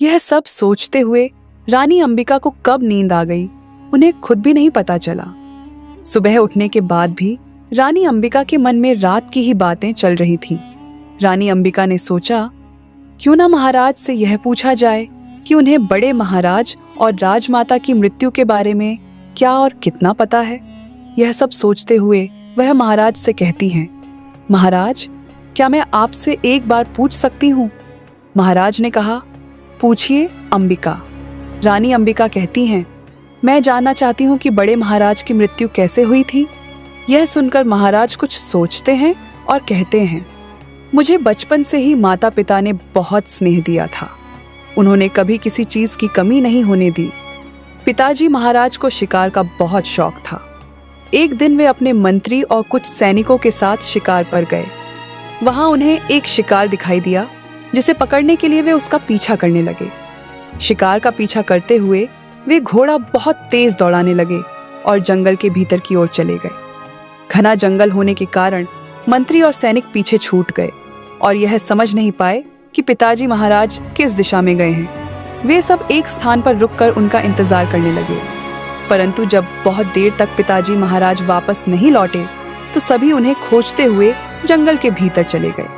यह सब सोचते हुए रानी अंबिका को कब नींद आ गई उन्हें खुद भी नहीं पता चला। सुबह उठने के बाद भी रानी अंबिका के मन में रात की ही बातें चल रही थीं। रानी अंबिका ने सोचा, क्यों ना महाराज से यह पूछा जाए कि उन्हें बड़े महाराज और राजमाता की मृत्यु के बारे में क्या और कितना पता है। यह सब सोचते हुए वह महाराज से कहती हैं, महाराज, क्या मैं आपसे एक बार पूछ सकती हूँ? महाराज ने कहा, पूछिए अंबिका। रानी अंबिका कहती हैं, मैं जानना चाहती हूँ कि बड़े महाराज की मृत्यु कैसे हुई थी। यह सुनकर महाराज कुछ सोचते हैं और कहते हैं, मुझे बचपन से ही माता पिता ने बहुत स्नेह दिया था। उन्होंने कभी किसी चीज की कमी नहीं होने दी। पिताजी महाराज को शिकार का बहुत शौक था। एक दिन वे अपने मंत्री और कुछ सैनिकों के साथ शिकार पर गए। वहां उन्हें एक शिकार दिखाई दिया जिसे पकड़ने के लिए वे उसका पीछा करने लगे। शिकार का पीछा करते हुए वे घोड़ा बहुत तेज दौड़ाने लगे और जंगल के भीतर की ओर चले गए। घना जंगल होने के कारण मंत्री और सैनिक पीछे छूट गए और यह समझ नहीं पाए कि पिताजी महाराज किस दिशा में गए हैं। वे सब एक स्थान पर रुककर उनका इंतजार करने लगे, परंतु जब बहुत देर तक पिताजी महाराज वापस नहीं लौटे तो सभी उन्हें खोजते हुए जंगल के भीतर चले गए।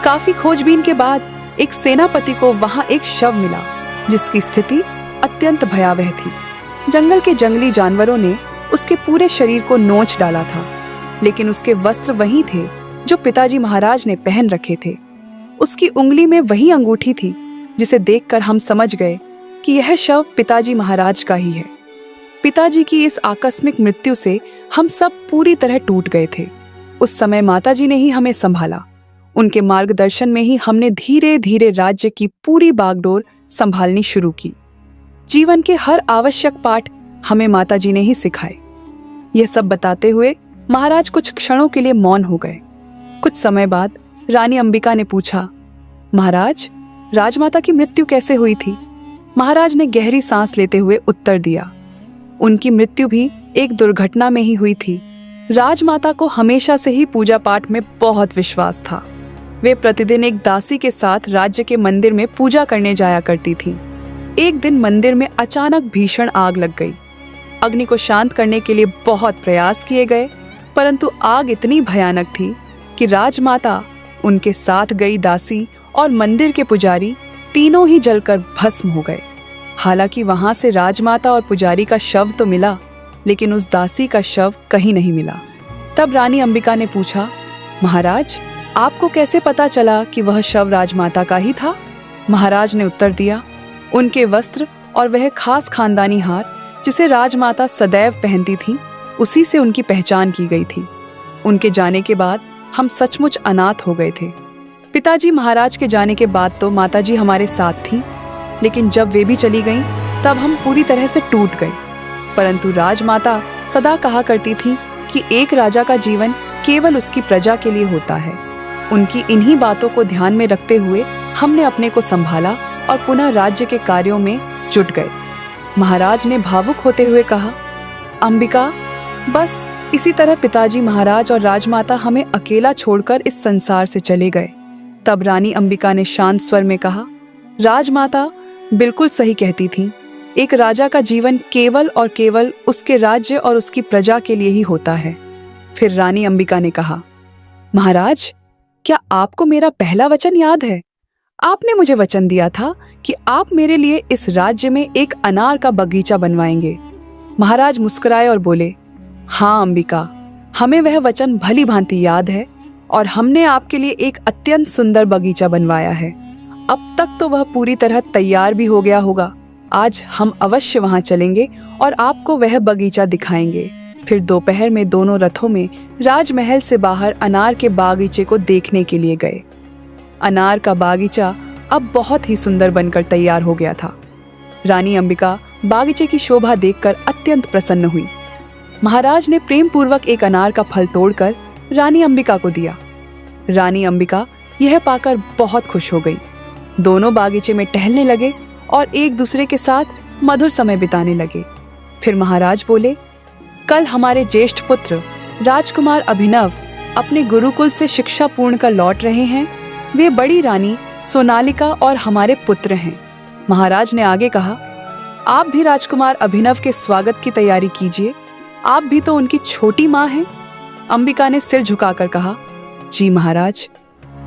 काफी खोजबीन के बाद एक सेनापति को वहां एक शव मिला जिसकी स्थिति अत्यंत भयावह थी। जंगल के जंगली जानवरों ने उसके पूरे शरीर को नोच डाला था, लेकिन उसके वस्त्र वही थे जो पिताजी महाराज ने पहन रखे थे। उसकी उंगली में वही अंगूठी थी जिसे देखकर हम समझ गए कि यह शव पिताजी महाराज का ही है। पिताजी की इस आकस्मिक मृत्यु से हम सब पूरी तरह टूट गए थे। उस समय माताजी ने ही हमें संभाला। उनके मार्गदर्शन में ही हमने धीरे धीरे राज्य की पूरी बागडोर संभालनी शुरू की। जीवन के हर आवश्यक पाठ हमें माताजी ने ही सिखाए। यह सब बताते हुए महाराज कुछ क्षणों के लिए मौन हो गए। कुछ समय बाद रानी अंबिका ने पूछा, महाराज, राजमाता की मृत्यु कैसे हुई थी? महाराज ने गहरी सांस लेते हुए उत्तर दिया, उनकी मृत्यु भी एक दुर्घटना में ही हुई थी। राजमाता को हमेशा से ही पूजा पाठ में बहुत विश्वास था। वे प्रतिदिन एक दासी के साथ राज्य के मंदिर में पूजा करने जाया करती थीं। एक दिन मंदिर में अचानक भीषण आग लग गई। अग्नि को शांत करने के लिए बहुत प्रयास किए गए, परंतु आग इतनी भयानक थी कि राजमाता, उनके साथ गई दासी और मंदिर के पुजारी तीनों ही जलकर भस्म हो गए। हालांकि वहां से राजमाता और पुजारी का शव तो मिला, लेकिन उस दासी का शव कहीं नहीं मिला। तब रानी अंबिका ने पूछा, महाराज, आपको कैसे पता चला कि वह शव राजमाता का ही था? महाराज ने उत्तर दिया, उनके वस्त्र और वह खास खानदानी हार जिसे राजमाता सदैव पहनती थी, उसी से उनकी पहचान की गई थी। उनके जाने के बाद हम सचमुच अनाथ हो गए थे। पिताजी महाराज के जाने के बाद तो माताजी हमारे साथ थी, लेकिन जब वे भी चली गईं, तब हम पूरी तरह से टूट गए। परंतु राजमाता सदा कहा करती थी कि एक राजा का जीवन केवल उसकी प्रजा के लिए होता है। उनकी इन्हीं बातों को ध्यान में रखते हुए हमने अपने को संभाला और पुनः राज्य के कार्यों में जुट गए। महाराज ने भावुक होते हुए कहा, अंबिका, बस इसी तरह पिताजी महाराज और राजमाता हमें अकेला छोड़कर इस संसार से चले गए। तब रानी अंबिका ने शांत स्वर में कहा, राजमाता बिल्कुल सही कहती थी। एक राजा का जीवन केवल और केवल उसके राज्य और उसकी प्रजा के लिए ही होता है। फिर रानी अंबिका ने कहा, महाराज, क्या आपको मेरा पहला वचन याद है? आपने मुझे वचन दिया था कि आप मेरे लिए इस राज्य में एक अनार का बगीचा बनवाएंगे। महाराज मुस्कुराए और बोले, हाँ अंबिका, हमें वह वचन भली भांति याद है और हमने आपके लिए एक अत्यंत सुंदर बगीचा बनवाया है। अब तक तो वह पूरी तरह तैयार भी हो गया होगा। आज हम अवश्य वहां चलेंगे और आपको वह बगीचा दिखाएंगे। फिर दोपहर में दोनों रथों में राजमहल से बाहर अनार के बागीचे को देखने के लिए गए। अनार का बागीचा अब बहुत ही सुंदर बनकर तैयार हो गया था। रानी अंबिका बागीचे की शोभा देखकर अत्यंत प्रसन्न हुई। महाराज ने प्रेम पूर्वक एक अनार का फल तोड़कर रानी अंबिका को दिया। रानी अंबिका यह पाकर बहुत खुश हो गई। दोनों बागीचे में टहलने लगे और एक दूसरे के साथ मधुर समय बिताने लगे। फिर महाराज बोले, कल हमारे ज्येष्ठ पुत्र राजकुमार अभिनव अपने गुरुकुल से शिक्षा पूर्ण कर लौट रहे हैं। वे बड़ी रानी सोनालिका और हमारे पुत्र हैं। महाराज ने आगे कहा, आप भी राजकुमार अभिनव के स्वागत की तैयारी कीजिए, आप भी तो उनकी छोटी माँ हैं। अंबिका ने सिर झुकाकर कहा, जी महाराज।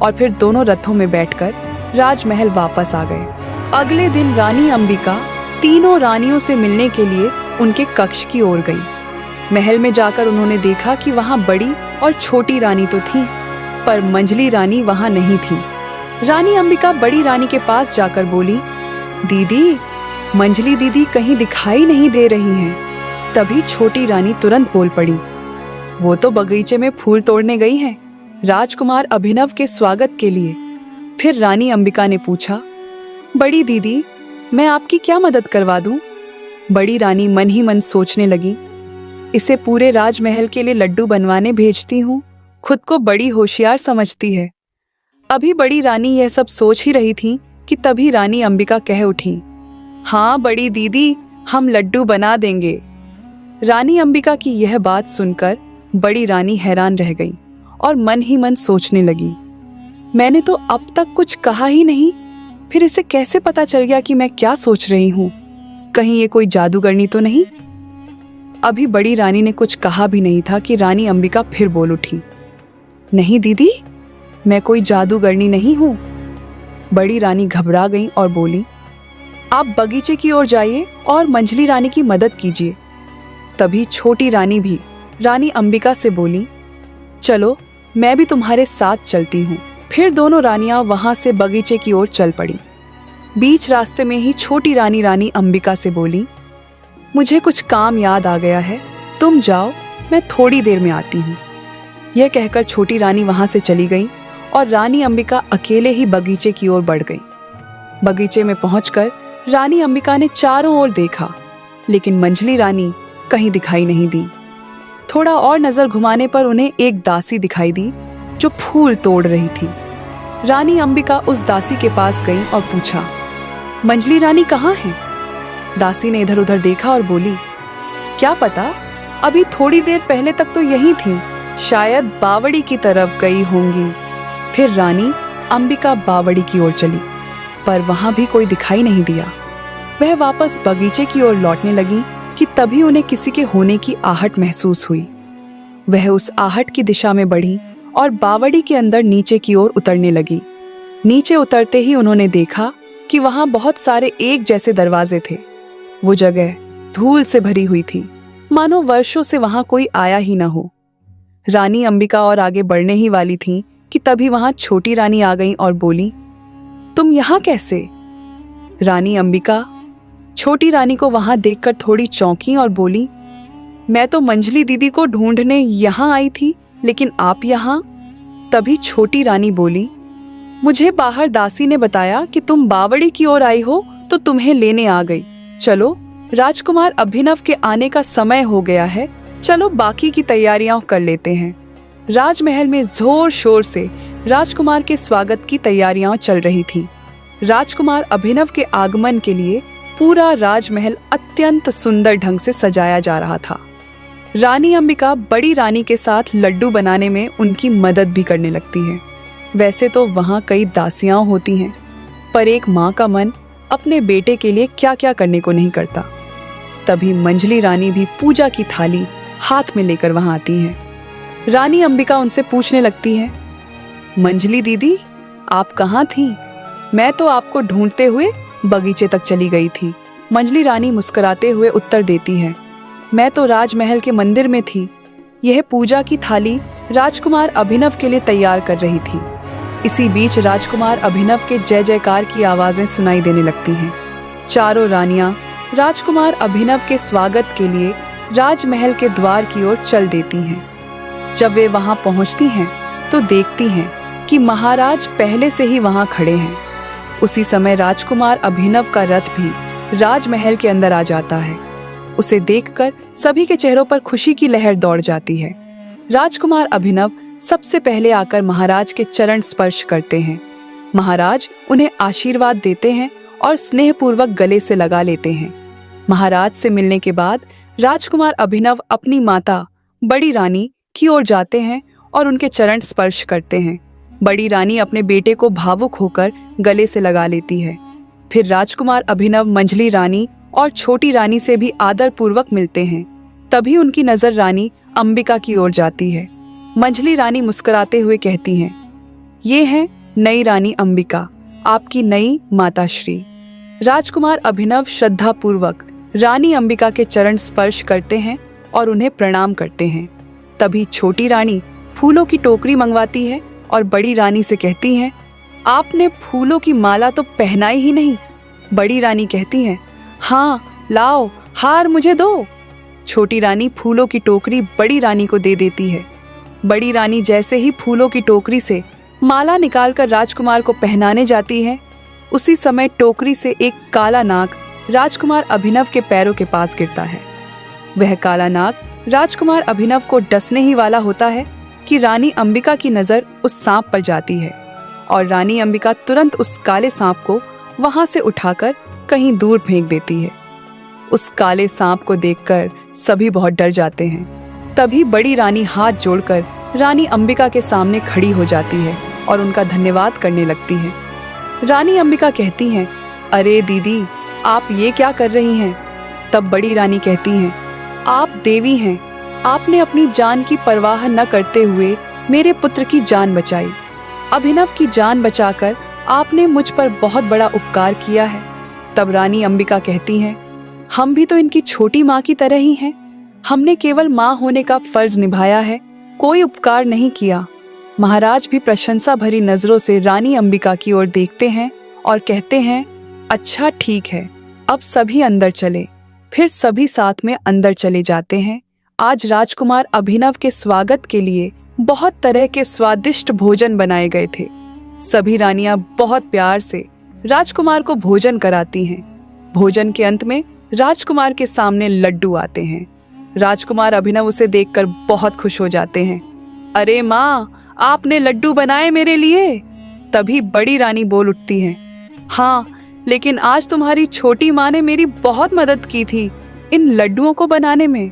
और फिर दोनों रथों में बैठकर राजमहल वापस आ गए। अगले दिन रानी अंबिका तीनों रानियों से मिलने के लिए उनके कक्ष की ओर गई। महल में जाकर उन्होंने देखा कि वहां बड़ी और छोटी रानी तो थी, पर मंझली रानी वहां नहीं थी। रानी अंबिका बड़ी रानी के पास जाकर बोली, दीदी, मंझली दीदी कहीं दिखाई नहीं दे रही हैं। तभी छोटी रानी तुरंत बोल पड़ी, वो तो बगीचे में फूल तोड़ने गई हैं, राजकुमार अभिनव के स्वागत के लिए। फिर रानी अंबिका ने पूछा, बड़ी दीदी, मैं आपकी क्या मदद करवा दूं? बड़ी रानी मन ही मन सोचने लगी, इसे पूरे राजमहल के लिए लड्डू बनवाने भेजती हूँ, खुद को बड़ी होशियार समझती है। अभी बड़ी रानी यह सब सोच ही रही थी कि तभी रानी अंबिका कह उठी, हाँ बड़ी दीदी, हम लड्डू बना देंगे। रानी अंबिका की यह बात सुनकर बड़ी रानी हैरान रह गई और मन ही मन सोचने लगी, मैंने तो अब तक कुछ कहा ही नहीं, फिर इसे कैसे पता चल गया कि मैं क्या सोच रही हूँ? कहीं ये कोई जादूगरनी तो नहीं? अभी बड़ी रानी ने कुछ कहा भी नहीं था कि रानी अंबिका फिर बोल उठी, नहीं दीदी, मैं कोई जादूगरनी नहीं हूं। बड़ी रानी घबरा गई और बोली, आप बगीचे की ओर जाइए और मंझली रानी की मदद कीजिए। तभी छोटी रानी भी रानी अंबिका से बोली, चलो मैं भी तुम्हारे साथ चलती हूँ। फिर दोनों रानियां वहां से बगीचे की ओर चल पड़ी। बीच रास्ते में ही छोटी रानी रानी अंबिका से बोली, मुझे कुछ काम याद आ गया है, तुम जाओ, मैं थोड़ी देर में आती हूँ। यह कहकर छोटी रानी वहां से चली गई और रानी अंबिका अकेले ही बगीचे की ओर बढ़ गई। बगीचे में पहुंचकर रानी अंबिका ने चारों ओर देखा, लेकिन मंझली रानी कहीं दिखाई नहीं दी। थोड़ा और नजर घुमाने पर उन्हें एक दासी दिखाई दी जो फूल तोड़ रही थी। रानी अंबिका उस दासी के पास गई और पूछा, मंझली रानी कहाँ है? दासी ने इधर उधर देखा और बोली, क्या पता, अभी थोड़ी देर पहले तक तो यहीं थी, शायद बावड़ी की तरफ गई होंगी। फिर रानी अंबिका बावड़ी की ओर चली, पर वहां भी कोई दिखाई नहीं दिया। वह वापस बगीचे की ओर लौटने लगी कि तभी उन्हें किसी के होने की आहट महसूस हुई। वह उस आहट की दिशा में बढ़ी और बावड़ी के अंदर नीचे की ओर उतरने लगी। नीचे उतरते ही उन्होंने देखा कि वहां बहुत सारे एक जैसे दरवाजे थे। वो जगह धूल से भरी हुई थी, मानो वर्षों से वहां कोई आया ही न हो। रानी अंबिका और आगे बढ़ने ही वाली थी कि तभी वहां छोटी रानी आ गई और बोली, तुम यहाँ कैसे? रानी अंबिका छोटी रानी को वहां देखकर थोड़ी चौंकी और बोली, मैं तो मंझली दीदी को ढूंढने यहाँ आई थी, लेकिन आप यहाँ? तभी छोटी रानी बोली, मुझे बाहर दासी ने बताया कि तुम बावड़ी की ओर आई हो, तो तुम्हें लेने आ गई। चलो, राजकुमार अभिनव के आने का समय हो गया है, चलो बाकी की तैयारियां कर लेते हैं। राजमहल में जोर शोर से राजकुमार के स्वागत की तैयारियां चल रही थी। राजकुमार अभिनव के आगमन के लिए पूरा राजमहल अत्यंत सुंदर ढंग से सजाया जा रहा था। रानी अंबिका बड़ी रानी के साथ लड्डू बनाने में उनकी मदद भी करने लगती है। वैसे तो वहाँ कई दासियां होती हैं, पर एक माँ का मन अपने बेटे के लिए क्या क्या करने को नहीं करता। तभी मंझली रानी भी पूजा की थाली हाथ में लेकर वहां आती है। रानी अंबिका उनसे पूछने लगती है, मंझली दीदी, आप कहाँ थी? मैं तो आपको ढूंढते हुए बगीचे तक चली गई थी। मंझली रानी मुस्कुराते हुए उत्तर देती है, मैं तो राजमहल के मंदिर में थी। यह पूजा की थाली राजकुमार अभिनव के लिए तैयार कर रही थी। इसी बीच राजकुमार अभिनव के जय जयकार की आवाजें सुनाई देने लगती हैं। चारों रानियां राजकुमार अभिनव के स्वागत के लिए राजमहल के द्वार की ओर चल देती हैं। जब वे वहां पहुंचती हैं तो देखती हैं कि महाराज पहले से ही वहां खड़े हैं। उसी समय राजकुमार अभिनव का रथ भी राजमहल के अंदर आ जाता है। उसे देखकर सभी के चेहरों पर खुशी की लहर दौड़ जाती है। राजकुमार अभिनव सबसे पहले आकर महाराज के चरण स्पर्श करते हैं। महाराज उन्हें आशीर्वाद देते हैं और स्नेहपूर्वक गले से लगा लेते हैं। महाराज से मिलने के बाद राजकुमार अभिनव अपनी माता बड़ी रानी की ओर जाते हैं और उनके चरण स्पर्श करते हैं। बड़ी रानी अपने बेटे को भावुक होकर गले से लगा लेती है। फिर राजकुमार अभिनव मंझली रानी और छोटी रानी से भी आदर पूर्वक मिलते हैं। तभी उनकी नजर रानी अंबिका की ओर जाती है। मंझली रानी मुस्कुराते हुए कहती हैं, ये हैं नई रानी अंबिका, आपकी नई माताश्री। राजकुमार अभिनव श्रद्धा पूर्वक रानी अंबिका के चरण स्पर्श करते हैं और उन्हें प्रणाम करते हैं। तभी छोटी रानी फूलों की टोकरी मंगवाती है और बड़ी रानी से कहती हैं, आपने फूलों की माला तो पहनाई ही नहीं। बड़ी रानी कहती हैं, हाँ लाओ, हार मुझे दो। छोटी रानी फूलों की टोकरी बड़ी रानी को दे देती है। बड़ी रानी जैसे ही फूलों की टोकरी से माला निकालकर राजकुमार को पहनाने जाती है, उसी समय टोकरी से एक काला नाग राजकुमार अभिनव के पैरों के पास गिरता है। वह काला नाग राजकुमार अभिनव को डसने ही वाला होता है कि रानी अंबिका की नजर उस सांप पर जाती है और रानी अंबिका तुरंत उस काले सांप को वहां से उठाकर कहीं दूर फेंक देती है। उस काले सांप को देखकर सभी बहुत डर जाते हैं। तभी बड़ी रानी हाथ जोड़कर रानी अंबिका के सामने खड़ी हो जाती है और उनका धन्यवाद करने लगती है। रानी अंबिका कहती हैं, अरे दीदी, आप ये क्या कर रही हैं? तब बड़ी रानी कहती हैं, आप देवी हैं, आपने अपनी जान की परवाह न करते हुए मेरे पुत्र की जान बचाई। अभिनव की जान बचाकर आपने मुझ पर बहुत बड़ा उपकार किया है। तब रानी अंबिका कहती हैं, हम भी तो इनकी छोटी माँ की तरह ही हैं। हमने केवल माँ होने का फर्ज निभाया है, कोई उपकार नहीं किया। महाराज भी प्रशंसा भरी नजरों से रानी अंबिका की ओर देखते हैं और कहते हैं, अच्छा ठीक है, अब सभी अंदर चले। फिर सभी साथ में अंदर चले जाते हैं। आज राजकुमार अभिनव के स्वागत के लिए बहुत तरह के स्वादिष्ट भोजन बनाए गए थे। सभी रानियां बहुत प्यार से राजकुमार को भोजन कराती हैं। भोजन के अंत में राजकुमार के सामने लड्डू आते हैं। राजकुमार अभिनव उसे देखकर बहुत खुश हो जाते हैं। अरे माँ, आपने लड्डू बनाए मेरे लिए? तभी बड़ी रानी बोल उठती हैं, हाँ, लेकिन आज तुम्हारी छोटी माँ ने मेरी बहुत मदद की थी इन लड्डुओं को बनाने में।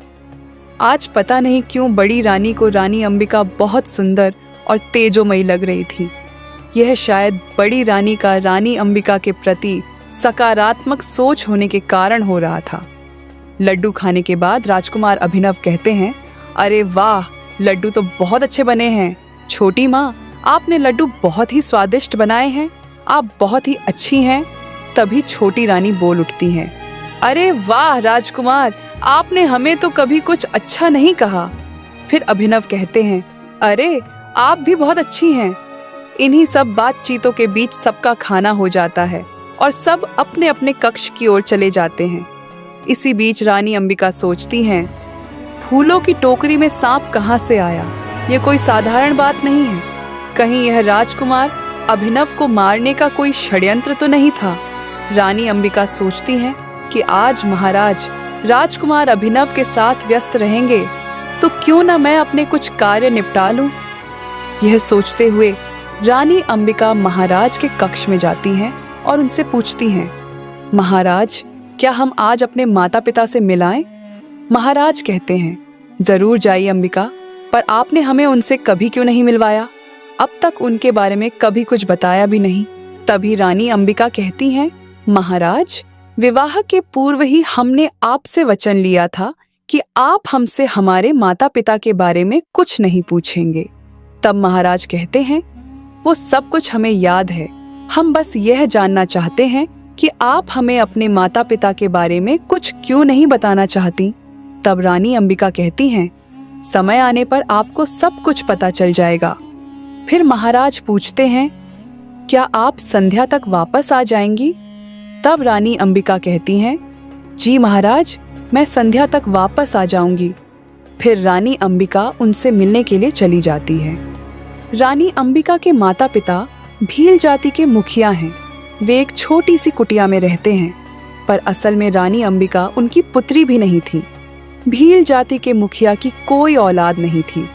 आज पता नहीं क्यों बड़ी रानी को रानी अंबिका बहुत सुंदर और तेजोमयी लग रही थी। यह शायद बड़ी रानी का रानी अंबिका के प्रति सकारात्मक सोच होने के कारण हो रहा था। लड्डू खाने के बाद राजकुमार अभिनव कहते हैं, अरे वाह, लड्डू तो बहुत अच्छे बने हैं। छोटी माँ, आपने लड्डू बहुत ही स्वादिष्ट बनाए हैं, आप बहुत ही अच्छी हैं। तभी छोटी रानी बोल उठती हैं, अरे वाह राजकुमार, आपने हमें तो कभी कुछ अच्छा नहीं कहा। फिर अभिनव कहते हैं, अरे आप भी बहुत अच्छी हैं। इन्हीं सब बातचीतों के बीच सबका खाना हो जाता है और सब अपने अपने कक्ष की ओर चले जाते हैं। इसी बीच रानी अंबिका सोचती हैं, फूलों की टोकरी में सांप कहाँ से आया? ये कोई साधारण बात नहीं है। कहीं यह राजकुमार अभिनव को मारने का कोई षड्यंत्र तो नहीं था। रानी अंबिका सोचती हैं कि आज महाराज राजकुमार अभिनव के साथ व्यस्त रहेंगे, तो क्यों न मैं अपने कुछ कार्य निपटा लूं। यह सोचते हुए रानी अंबिका महाराज के कक्ष में जाती हैं और उनसे पूछती हैं, महाराज, क्या हम आज अपने माता पिता से मिलाएं? महाराज कहते हैं, जरूर जाइए अंबिका, पर आपने हमें उनसे कभी क्यों नहीं मिलवाया? अब तक उनके बारे में कभी कुछ बताया भी नहीं। तभी रानी अंबिका कहती हैं, महाराज, विवाह के पूर्व ही हमने आपसे वचन लिया था कि आप हमसे हमारे माता पिता के बारे में कुछ नहीं पूछेंगे। तब महाराज कहते हैं, वो सब कुछ हमें याद है, हम बस यह जानना चाहते हैं कि आप हमें अपने माता पिता के बारे में कुछ क्यों नहीं बताना चाहती। तब रानी अंबिका कहती हैं, समय आने पर आपको सब कुछ पता चल जाएगा। फिर महाराज पूछते हैं, क्या आप संध्या तक वापस आ जाएंगी? तब रानी अंबिका कहती हैं, जी महाराज, मैं संध्या तक वापस आ जाऊंगी। फिर रानी अंबिका उनसे मिलने के लिए चली जाती है। रानी अंबिका के माता पिता भील जाति के मुखिया हैं। वे एक छोटी सी कुटिया में रहते हैं, पर असल में रानी अंबिका उनकी पुत्री भी नहीं थी। भील जाति के मुखिया की कोई औलाद नहीं थी।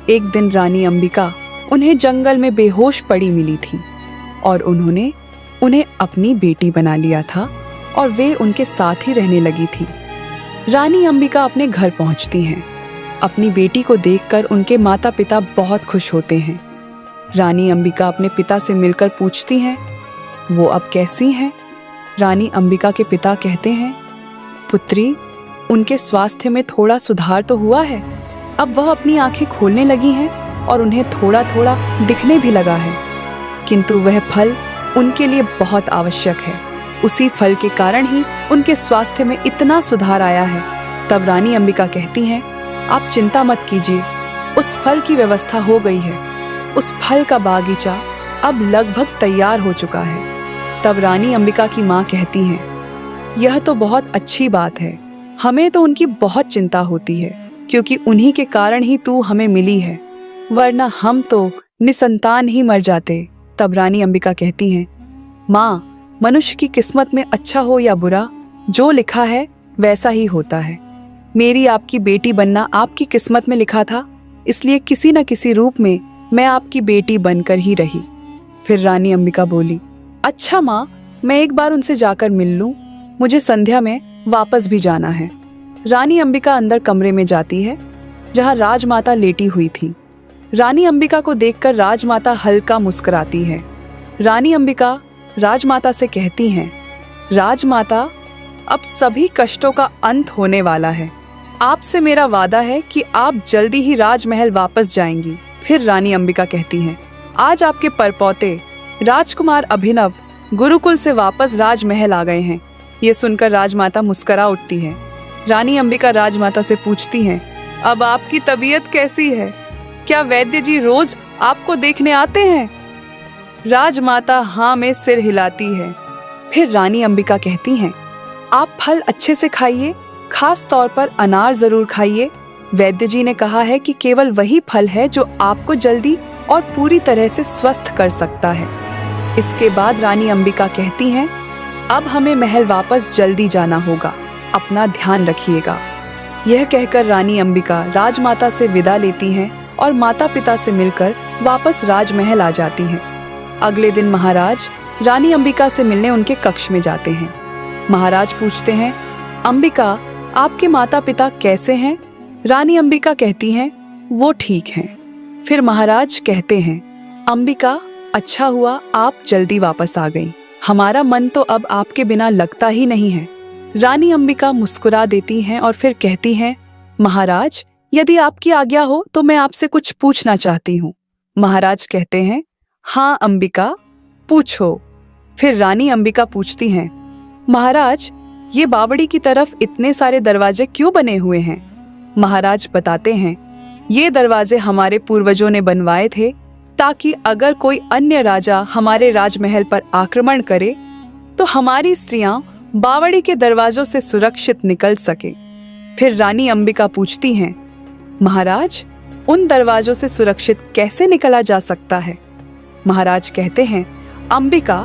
एक दिन रानी अंबिका उन्हें जंगल में बेहोश पड़ी मिली थी और उन्होंने उन्हें अपनी बेटी बना लिया था और वे उनके साथ ही रहने लगी थी। रानी अंबिका अपने घर पहुंचती हैं। अपनी बेटी को देखकर उनके माता पिता बहुत खुश होते हैं। रानी अंबिका अपने पिता से मिलकर पूछती हैं, वो अब कैसी हैं? रानी अंबिका के पिता कहते हैं, पुत्री, उनके स्वास्थ्य में थोड़ा सुधार तो हुआ है। अब वह अपनी आंखें खोलने लगी हैं और उन्हें थोड़ा थोड़ा दिखने भी लगा है, किंतु वह फल उनके लिए बहुत आवश्यक है। उसी फल के कारण ही उनके स्वास्थ्य में इतना सुधार आया है। तब रानी अंबिका कहती हैं, आप चिंता मत कीजिए, उस फल की व्यवस्था हो गई है। उस फल का बागीचा अब लगभग तैयार हो चुका है। तब रानी अंबिका की माँ कहती हैं, यह तो बहुत अच्छी बात है। हमें तो उनकी बहुत चिंता होती है, क्योंकि उन्हीं के कारण ही तू हमें मिली है, वरना हम तो निसंतान ही मर जाते। तब रानी अंबिका कहती हैं, माँ, मनुष्य की किस्मत में अच्छा हो या बुरा, जो लिखा है वैसा ही होता है। मेरी आपकी बेटी बनना आपकी किस्मत में लिखा था, इसलिए किसी न किसी रूप में मैं आपकी बेटी बनकर ही रही। फिर रानी अंबिका बोली, अच्छा माँ, मैं एक बार उनसे जाकर मिल लूं, मुझे संध्या में वापस भी जाना है। रानी अंबिका अंदर कमरे में जाती है, जहाँ राजमाता लेटी हुई थी। रानी अंबिका को देखकर राजमाता हल्का मुस्कुराती है। रानी अंबिका राजमाता से कहती हैं, राजमाता, अब सभी कष्टों का अंत होने वाला है। आपसे मेरा वादा है कि आप जल्दी ही राजमहल वापस जाएंगी। फिर रानी अंबिका कहती हैं, आज आपके परपोते राजकुमार अभिनव गुरुकुल से वापस राजमहल आ गए हैं। ये सुनकर राजमाता मुस्कुरा उठती है। रानी अंबिका राजमाता से पूछती हैं, अब आपकी तबीयत कैसी है? क्या वैद्य जी रोज आपको देखने आते हैं? राजमाता हाँ में सिर हिलाती है। फिर रानी अंबिका कहती हैं, आप फल अच्छे से खाइए, खास तौर पर अनार जरूर खाइए। वैद्य जी ने कहा है कि केवल वही फल है जो आपको जल्दी और पूरी तरह से स्वस्थ कर सकता है। इसके बाद रानी अंबिका कहती हैं, अब हमें महल वापस जल्दी जाना होगा, अपना ध्यान रखिएगा। यह कहकर रानी अंबिका राजमाता से विदा लेती हैं और माता पिता से मिलकर वापस राजमहल आ जाती हैं। अगले दिन महाराज रानी अंबिका से मिलने उनके कक्ष में जाते हैं। महाराज पूछते हैं, अंबिका, आपके माता पिता कैसे हैं? रानी अंबिका कहती हैं, वो ठीक हैं। फिर महाराज कहते हैं, अंबिका, अच्छा हुआ आप जल्दी वापस आ गई। हमारा मन तो अब आपके बिना लगता ही नहीं है। रानी अंबिका मुस्कुरा देती हैं और फिर कहती हैं, महाराज, यदि आपकी आज्ञा हो तो मैं आपसे कुछ पूछना चाहती हूँ। महाराज कहते हैं, हाँ अंबिका, पूछो। फिर रानी अंबिका पूछती हैं, महाराज, ये बावड़ी की तरफ इतने सारे दरवाजे क्यों बने हुए हैं? महाराज बताते हैं, ये दरवाजे हमारे पूर्वजों ने बनवाए थे ताकि अगर कोई अन्य राजा हमारे राजमहल पर आक्रमण करे तो हमारी स्त्रियां बावड़ी के दरवाजों से सुरक्षित निकल सके। फिर रानी अंबिका पूछती हैं, महाराज, उन दरवाजों से सुरक्षित कैसे निकला जा सकता है? महाराज कहते हैं, अंबिका,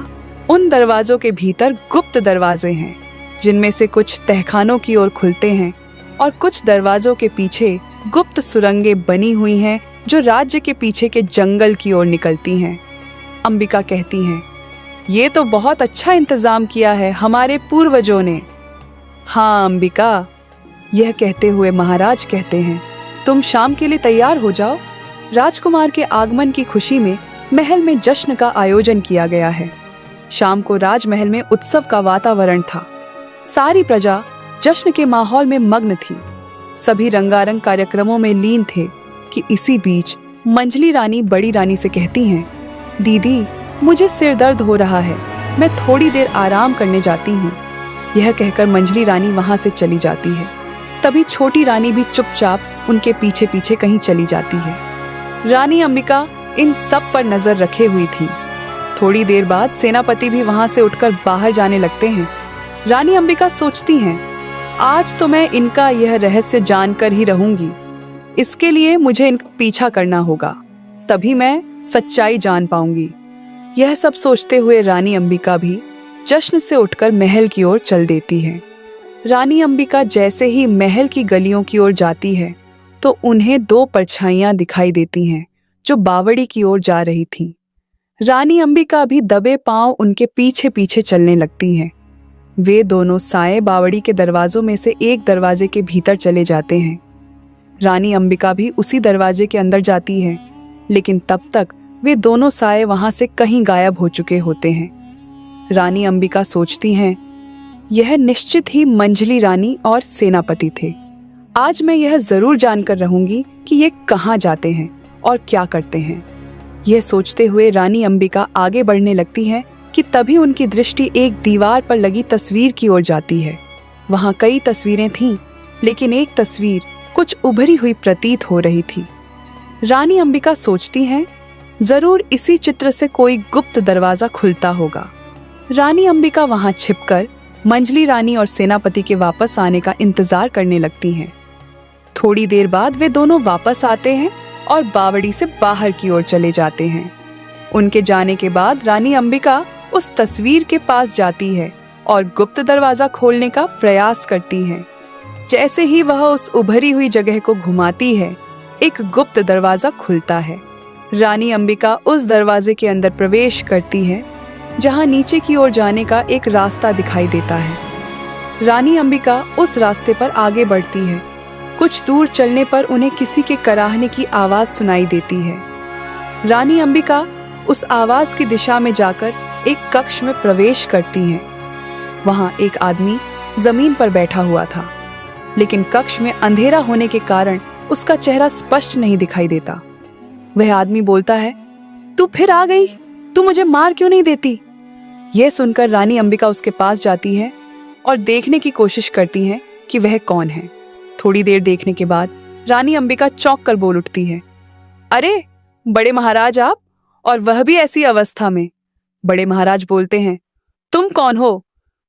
उन दरवाजों के भीतर गुप्त दरवाजे हैं, जिनमें से कुछ तहखानों की ओर खुलते हैं और कुछ दरवाजों के पीछे गुप्त सुरंगें बनी हुई हैं जो राज्य के पीछे के जंगल की ओर निकलती हैं। अंबिका कहती हैं, ये तो बहुत अच्छा इंतजाम किया है हमारे पूर्वजों ने। हाँ अंबिका। यह कहते हुए महाराज कहते हैं, तुम शाम के लिए तैयार हो जाओ। राजकुमार के आगमन की खुशी में महल में जश्न का आयोजन किया गया है। शाम को राजमहल में उत्सव का वातावरण था। सारी प्रजा जश्न के माहौल में मग्न थी। सभी रंगारंग कार्यक्रमों में लीन थे कि इसी बीच मंजली रानी बड़ी रानी से कहती हैं, दीदी, मुझे सिर दर्द हो रहा है, मैं थोड़ी देर आराम करने जाती हूँ। यह कहकर मंजली रानी वहां से चली जाती है। तभी छोटी रानी भी चुपचाप उनके पीछे पीछे कहीं चली जाती है। रानी अंबिका इन सब पर नजर रखे हुई थी। थोड़ी देर बाद सेनापति भी वहां से उठकर बाहर जाने लगते हैं। रानी अंबिका सोचती हैं, आज तो मैं इनका यह रहस्य जानकर ही रहूंगी। इसके लिए मुझे इनका पीछा करना होगा, तभी मैं सच्चाई जान पाऊंगी। यह सब सोचते हुए रानी अंबिका भी जश्न से उठकर महल की ओर चल देती है। रानी अंबिका जैसे ही महल की गलियों की ओर जाती है तो उन्हें दो परछाइयां दिखाई देती हैं जो बावड़ी की ओर जा रही थीं। रानी अंबिका भी दबे पांव उनके पीछे पीछे चलने लगती हैं। वे दोनों साए बावड़ी के दरवाजों में से एक दरवाजे के भीतर चले जाते हैं। रानी अंबिका भी उसी दरवाजे के अंदर जाती है, लेकिन तब तक वे दोनों साए वहां से कहीं गायब हो चुके होते हैं। रानी अंबिका सोचती हैं, यह निश्चित ही मंजली रानी और सेनापति थे। आज मैं यह जरूर जानकर रहूंगी कि ये कहाँ जाते हैं और क्या करते हैं। यह सोचते हुए रानी अंबिका आगे बढ़ने लगती है कि तभी उनकी दृष्टि एक दीवार पर लगी तस्वीर की ओर जाती है। वहां कई तस्वीरें थीं, लेकिन एक तस्वीर कुछ उभरी हुई प्रतीत हो रही थी। रानी अंबिका सोचती हैं, जरूर इसी चित्र से कोई गुप्त दरवाजा खुलता होगा। रानी अंबिका वहां छिपकर मंजली रानी और सेनापति के वापस आने का इंतजार करने लगती हैं। थोड़ी देर बाद वे दोनों वापस आते हैं और बावड़ी से बाहर की ओर चले जाते हैं। उनके जाने के बाद रानी अंबिका उस तस्वीर के पास जाती है और गुप्त दरवाजा खोलने का प्रयास करती है। जैसे ही वह उस उभरी हुई जगह को घुमाती है, एक गुप्त दरवाजा खुलता है। रानी अंबिका उस दरवाजे के अंदर प्रवेश करती है, जहां नीचे की ओर जाने का एक रास्ता दिखाई देता है। रानी अंबिका उस रास्ते पर आगे बढ़ती है। कुछ दूर चलने पर उन्हें किसी के कराहने की आवाज सुनाई देती है। रानी अंबिका उस आवाज की दिशा में जाकर एक कक्ष में प्रवेश करती हैं। वहां एक आदमी जमीन पर बैठा हुआ था, लेकिन कक्ष में अंधेरा होने के कारण उसका चेहरा स्पष्ट नहीं दिखाई देता। वह आदमी बोलता है, तू फिर आ गई, तू मुझे मार क्यों नहीं देती? यह सुनकर रानी अंबिका उसके पास जाती है और देखने की कोशिश करती है कि वह कौन है। थोड़ी देर देखने के बाद रानी अंबिका चौंक कर बोल उठती है, अरे बड़े महाराज आप, और वह भी ऐसी अवस्था में। बड़े महाराज बोलते हैं, तुम कौन हो?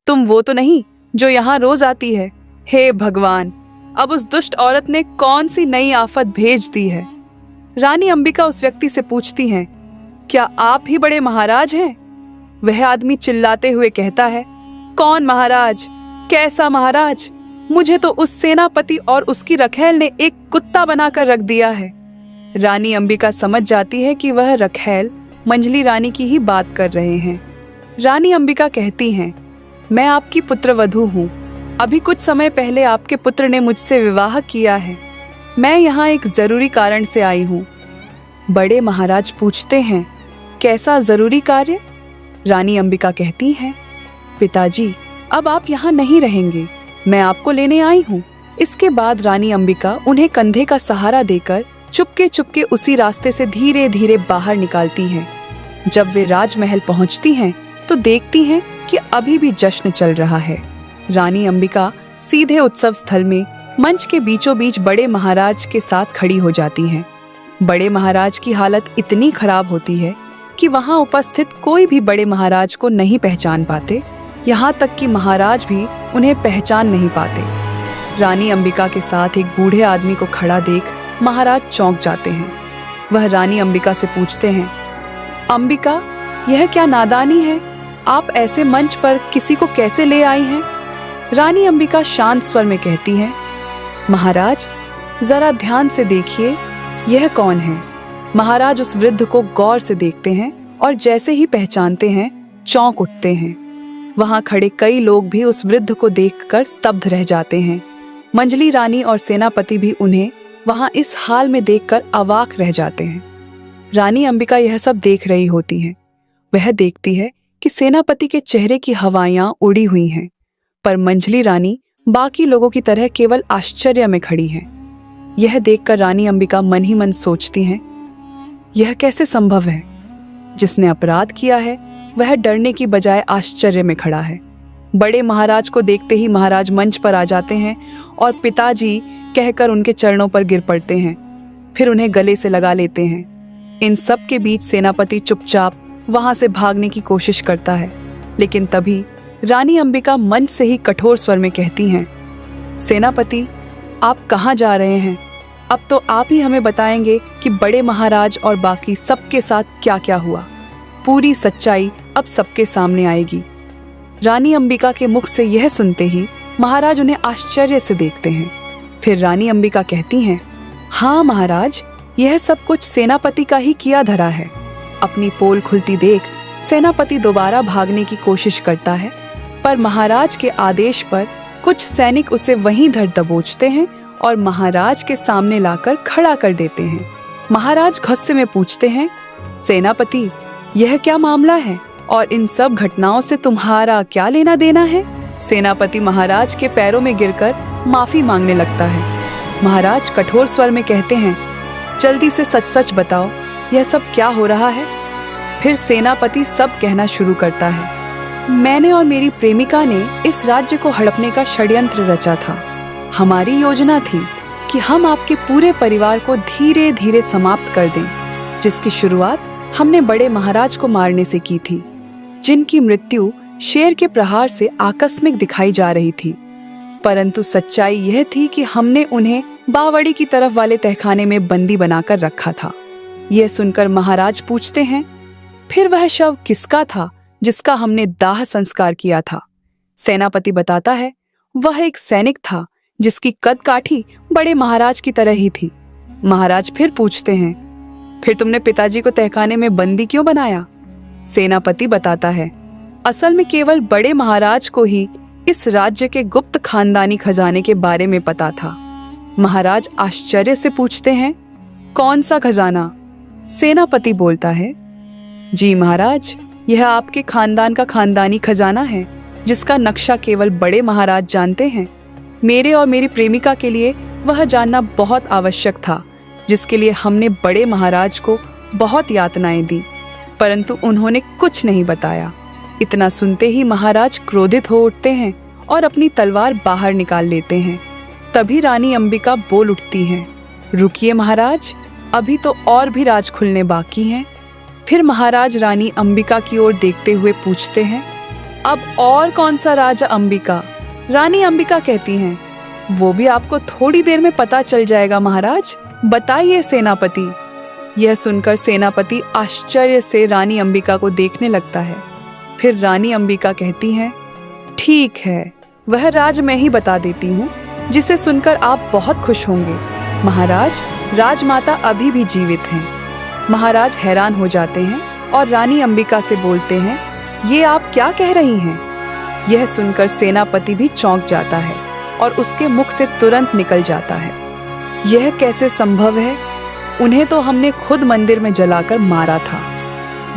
तुम वो तो नहीं जो यहाँ रोज आती है? हे भगवान, अब उस दुष्ट औरत ने कौन सी नई आफत भेज दी है? रानी अंबिका उस व्यक्ति से पूछती हैं, क्या आप ही बड़े महाराज हैं? वह आदमी चिल्लाते हुए कहता है, कौन महाराज? कैसा महाराज? मुझे तो उस सेनापति और उसकी रखैल ने एक कुत्ता बनाकर रख दिया है। रानी अंबिका समझ जाती है कि वह रखैल मंजली रानी की ही बात कर रहे हैं। रानी अंबिका कहती हैं, मैं आपकी पुत्रवधू हूँ। अभी कुछ समय पहले आपके पुत्र ने मुझसे विवाह किया है। मैं यहाँ एक जरूरी कारण से आई हूँ। बड़े महाराज पूछते हैं, कैसा जरूरी कार्य? रानी अंबिका कहती हैं, पिताजी, अब आप यहाँ नहीं रहेंगे, मैं आपको लेने आई हूँ। इसके बाद रानी अंबिका उन्हें कंधे का सहारा देकर चुपके चुपके उसी रास्ते से धीरे धीरे बाहर निकालती हैं। जब वे राजमहल पहुँचती हैं तो देखती हैं कि अभी भी जश्न चल रहा है। रानी अंबिका सीधे उत्सव स्थल में मंच के बीचों बीच बड़े महाराज के साथ खड़ी हो जाती हैं। बड़े महाराज की हालत इतनी खराब होती है कि वहां उपस्थित कोई भी बड़े महाराज को नहीं पहचान पाते, यहाँ तक कि महाराज भी उन्हें पहचान नहीं पाते। रानी अंबिका के साथ एक बूढ़े आदमी को खड़ा देख महाराज चौंक जाते हैं। वह रानी अंबिका से पूछते हैं, अंबिका, यह क्या नादानी है? आप ऐसे मंच पर किसी को कैसे ले आई हैं? रानी अंबिका शांत स्वर में कहती है, महाराज, जरा ध्यान से देखिए, यह कौन है? महाराज उस वृद्ध को गौर से देखते हैं और जैसे ही पहचानते हैं चौंक उठते हैं। वहां खड़े कई लोग भी उस वृद्ध को देखकर स्तब्ध रह जाते हैं। मंजली रानी और सेनापति भी उन्हें वहां इस हाल में देखकर अवाक रह जाते हैं। रानी अंबिका यह सब देख रही होती हैं। वह देखती है कि सेनापति के चेहरे की हवाइयां उड़ी हुई हैं, पर मंजली रानी बाकी लोगों की तरह केवल आश्चर्य में खड़ी हैं। यह देखकर रानी अंबिका मन ही मन सोचती हैं, यह कैसे संभव है? जिसने अपराध किया है वह डरने की बजाय आश्चर्य में खड़ा है। बड़े महाराज को देखते ही महाराज मंच पर आ जाते हैं और पिताजी कहकर उनके चरणों पर गिर पड़ते हैं, फिर उन्हें गले से लगा लेते हैं। इन सब के बीच सेनापति चुपचाप वहां से भागने की कोशिश करता है, लेकिन तभी रानी अंबिका मंच से ही कठोर स्वर में कहती हैं, सेनापति, आप कहाँ जा रहे हैं? अब तो आप ही हमें बताएंगे कि बड़े महाराज और बाकी सबके साथ क्या क्या हुआ। पूरी सच्चाई अब सबके सामने आएगी। रानी अंबिका के मुख से यह सुनते ही महाराज उन्हें आश्चर्य से देखते हैं। फिर रानी अंबिका कहती हैं, हाँ महाराज, यह सब कुछ सेनापति का ही किया धरा है। अपनी पोल खुलती देख सेनापति दोबारा भागने की कोशिश करता है, पर महाराज के आदेश पर कुछ सैनिक उसे वहीं धर दबोचते हैं और महाराज के सामने लाकर खड़ा कर देते हैं। महाराज गुस्से में पूछते हैं, सेनापति, यह क्या मामला है और इन सब घटनाओं से तुम्हारा क्या लेना देना है? सेनापति महाराज के पैरों में गिरकर माफी मांगने लगता है। महाराज कठोर स्वर में कहते हैं, जल्दी से सच सच बताओ, यह सब क्या हो रहा है। फिर सेनापति सब कहना शुरू करता है। मैंने और मेरी प्रेमिका ने इस राज्य को हड़पने का षड्यंत्र रचा था। हमारी योजना थी कि हम आपके पूरे परिवार को धीरे धीरे समाप्त कर दें, जिसकी शुरुआत हमने बड़े महाराज को मारने से की थी, जिनकी मृत्यु शेर के प्रहार से आकस्मिक दिखाई जा रही थी। परंतु सच्चाई यह थी कि हमने उन्हें बावड़ी की तरफ वाले तहखाने में बंदी बनाकर रखा था। यह सुनकर महाराज पूछते हैं, फिर वह शव किसका था जिसका हमने दाह संस्कार किया था। सेनापति बताता है, वह एक सैनिक था जिसकी कद काठी बड़े महाराज की तरह ही थी। महाराज फिर पूछते हैं, फिर तुमने पिताजी को तहखाने में बंदी क्यों बनाया। सेनापति बताता है, असल में केवल बड़े महाराज को ही इस राज्य के गुप्त खानदानी खजाने के बारे में पता था। महाराज आश्चर्य से पूछते हैं, कौन सा खजाना। सेनापति बोलता है, जी महाराज, यह आपके खानदान का खानदानी खजाना है, जिसका नक्शा केवल बड़े महाराज जानते हैं। मेरे और मेरी प्रेमिका के लिए वह जानना बहुत आवश्यक था, जिसके लिए हमने बड़े महाराज को बहुत यातनाएं दी, परंतु उन्होंने कुछ नहीं बताया। इतना सुनते ही महाराज क्रोधित हो उठते हैं और अपनी तलवार बाहर निकाल लेते हैं। तभी रानी अंबिका बोल उठती हैं, रुकिए महाराज, अभी तो और भी राज खुलने बाकी हैं। फिर महाराज रानी अंबिका की ओर देखते हुए पूछते हैं, अब और कौन सा राजा अंबिका। रानी अंबिका कहती हैं, वो भी आपको थोड़ी देर में पता चल जाएगा महाराज, बताइए सेनापति। यह सुनकर सेनापति आश्चर्य से रानी अंबिका को देखने लगता है। फिर रानी अंबिका कहती हैं, ठीक है, वह राज मैं ही बता देती हूँ, जिसे सुनकर आप बहुत खुश होंगे। महाराज, राजमाता अभी भी जीवित हैं। महाराज हैरान हो जाते हैं और रानी अंबिका से बोलते हैं, ये आप क्या कह रही हैं। यह सुनकर सेनापति भी चौंक जाता है और उसके मुख से तुरंत निकल जाता है, यह कैसे संभव है, उन्हें तो हमने खुद मंदिर में जलाकर मारा था।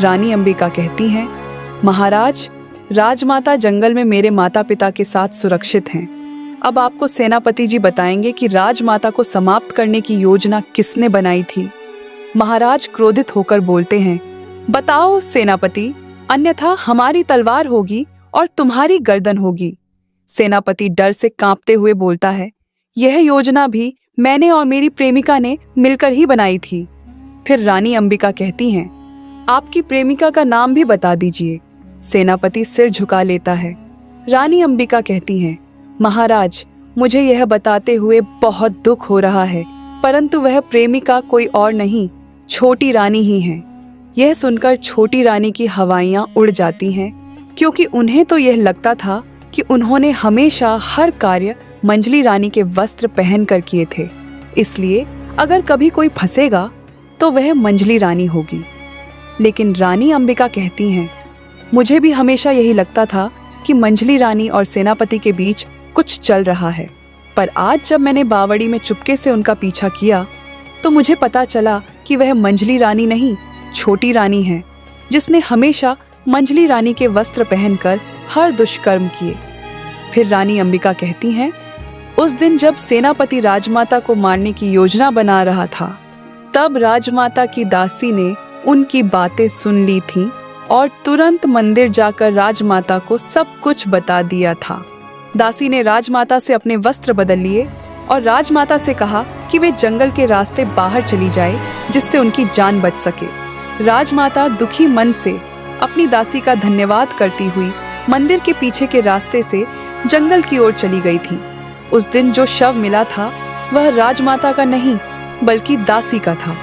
रानी अंबिका कहती हैं, महाराज, राजमाता जंगल में मेरे माता पिता के साथ सुरक्षित हैं। अब आपको सेनापति जी बताएंगे कि राजमाता को समाप्त करने की योजना किसने बनाई थी। महाराज क्रोधित होकर बोलते हैं, बताओ सेनापति, अन्यथा हमारी तलवार होगी और तुम्हारी गर्दन होगी। सेनापति डर से कांपते हुए बोलता है, यह योजना भी मैंने और मेरी प्रेमिका ने मिलकर ही बनाई थी। फिर रानी अंबिका कहती हैं, आपकी प्रेमिका का नाम भी बता दीजिए। सेनापति सिर झुका लेता है। रानी अंबिका कहती हैं, महाराज, मुझे यह बताते हुए बहुत दुख हो रहा है, परंतु वह प्रेमिका कोई और नहीं, छोटी रानी ही है। यह सुनकर छोटी रानी की हवाइयां उड़ जाती हैं, क्योंकि उन्हें तो यह लगता था कि उन्होंने हमेशा हर कार्य मंजली रानी के वस्त्र पहनकर किए थे, इसलिए अगर कभी कोई फंसेगा तो वह मंजली रानी होगी। लेकिन रानी अंबिका कहती हैं, मुझे भी हमेशा यही लगता था कि मंजली रानी और सेनापति के बीच कुछ चल रहा है, पर आज जब मैंने बावड़ी में चुपके से उनका पीछा किया तो मुझे पता चला कि वह मंजली रानी नहीं, छोटी रानी है, जिसने हमेशा मंजली रानी के वस्त्र पहनकर हर दुष्कर्म किए। फिर रानी अंबिका कहती हैं, उस दिन जब सेनापति राजमाता को मारने की योजना बना रहा था, तब राजमाता की दासी ने उनकी बातें सुन ली थीं और तुरंत मंदिर जाकर राजमाता को सब कुछ बता दिया था। दासी ने राजमाता से अपने वस्त्र बदल लिए और राजमाता से कहा कि वे जंगल के रास्ते बाहर चली जाए, जिससे उनकी जान बच सके। राजमाता दुखी मन से अपनी दासी का धन्यवाद करती हुई मंदिर के पीछे के रास्ते से जंगल की ओर चली गई थी। उस दिन जो शव मिला था वह राजमाता का नहीं बल्कि दासी का था।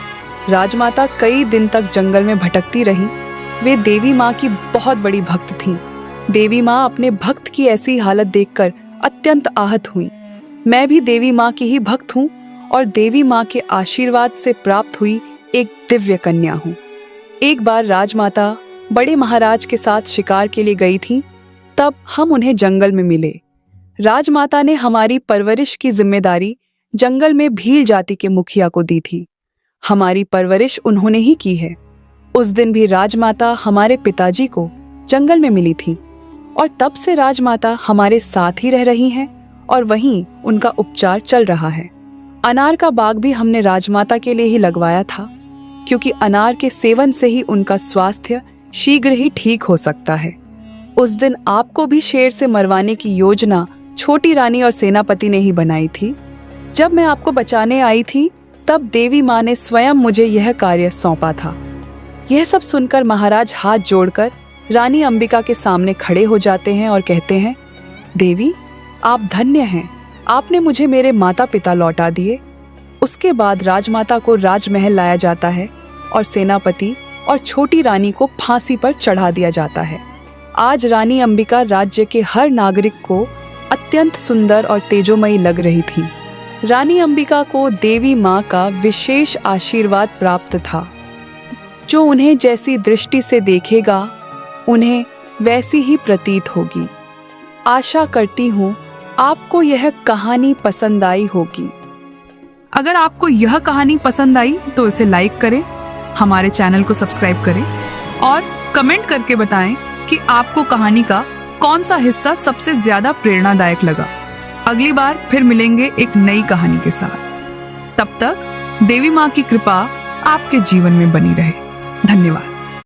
राजमाता कई दिन तक जंगल में भटकती रही। वे देवी माँ की बहुत बड़ी भक्त थीं। देवी माँ अपने भक्त की ऐसी हालत देखकर अत्यंत आहत हुई। मैं भी देवी माँ की ही भक्त हूँ और देवी माँ के आशीर्वाद से प्राप्त हुई एक दिव्य कन्या हूँ। एक बार राजमाता बड़े महाराज के साथ शिकार के लिए गई थी, तब हम उन्हें जंगल में मिले। राजमाता ने हमारी परवरिश की जिम्मेदारी जंगल में भील जाति के मुखिया को दी थी। हमारी परवरिश उन्होंने ही की है। उस दिन भी राजमाता हमारे पिताजी को जंगल में मिली थी और तब से राजमाता हमारे साथ ही रह रही हैं और वहीं उनका उपचार चल रहा है। अनार का बाग भी हमने राजमाता के लिए ही लगवाया था, क्योंकि अनार के सेवन से ही उनका स्वास्थ्य शीघ्र ही ठीक हो सकता है। उस दिन आपको भी शेर से मरवाने की योजना छोटी रानी और सेनापति ने ही बनाई थी। जब मैं आपको बचाने आई थी तब देवी माँ ने स्वयं मुझे यह कार्य सौंपा था। यह सब सुनकर महाराज हाथ जोड़कर रानी अंबिका के सामने खड़े हो जाते हैं और कहते हैं, देवी आप धन्य हैं, आपने मुझे मेरे माता पिता लौटा दिए। उसके बाद राजमाता को राजमहल लाया जाता है और सेनापति और छोटी रानी को फांसी पर चढ़ा दिया जाता है। आज रानी अंबिका राज्य के हर नागरिक को अत्यंत सुंदर और तेजोमयी लग रही थी। रानी अंबिका को देवी माँ का विशेष आशीर्वाद प्राप्त था। जो उन्हें जैसी दृष्टि से देखेगा उन्हें वैसी ही प्रतीत होगी। आशा करती हूँ आपको यह कहानी पसंद आई होगी। अगर आपको यह कहानी पसंद आई तो इसे लाइक करें, हमारे चैनल को सब्सक्राइब करें और कमेंट करके बताएं कि आपको कहानी का कौन सा हिस्सा सबसे ज्यादा प्रेरणादायक लगा। अगली बार फिर मिलेंगे एक नई कहानी के साथ। तब तक देवी माँ की कृपा आपके जीवन में बनी रहे। धन्यवाद।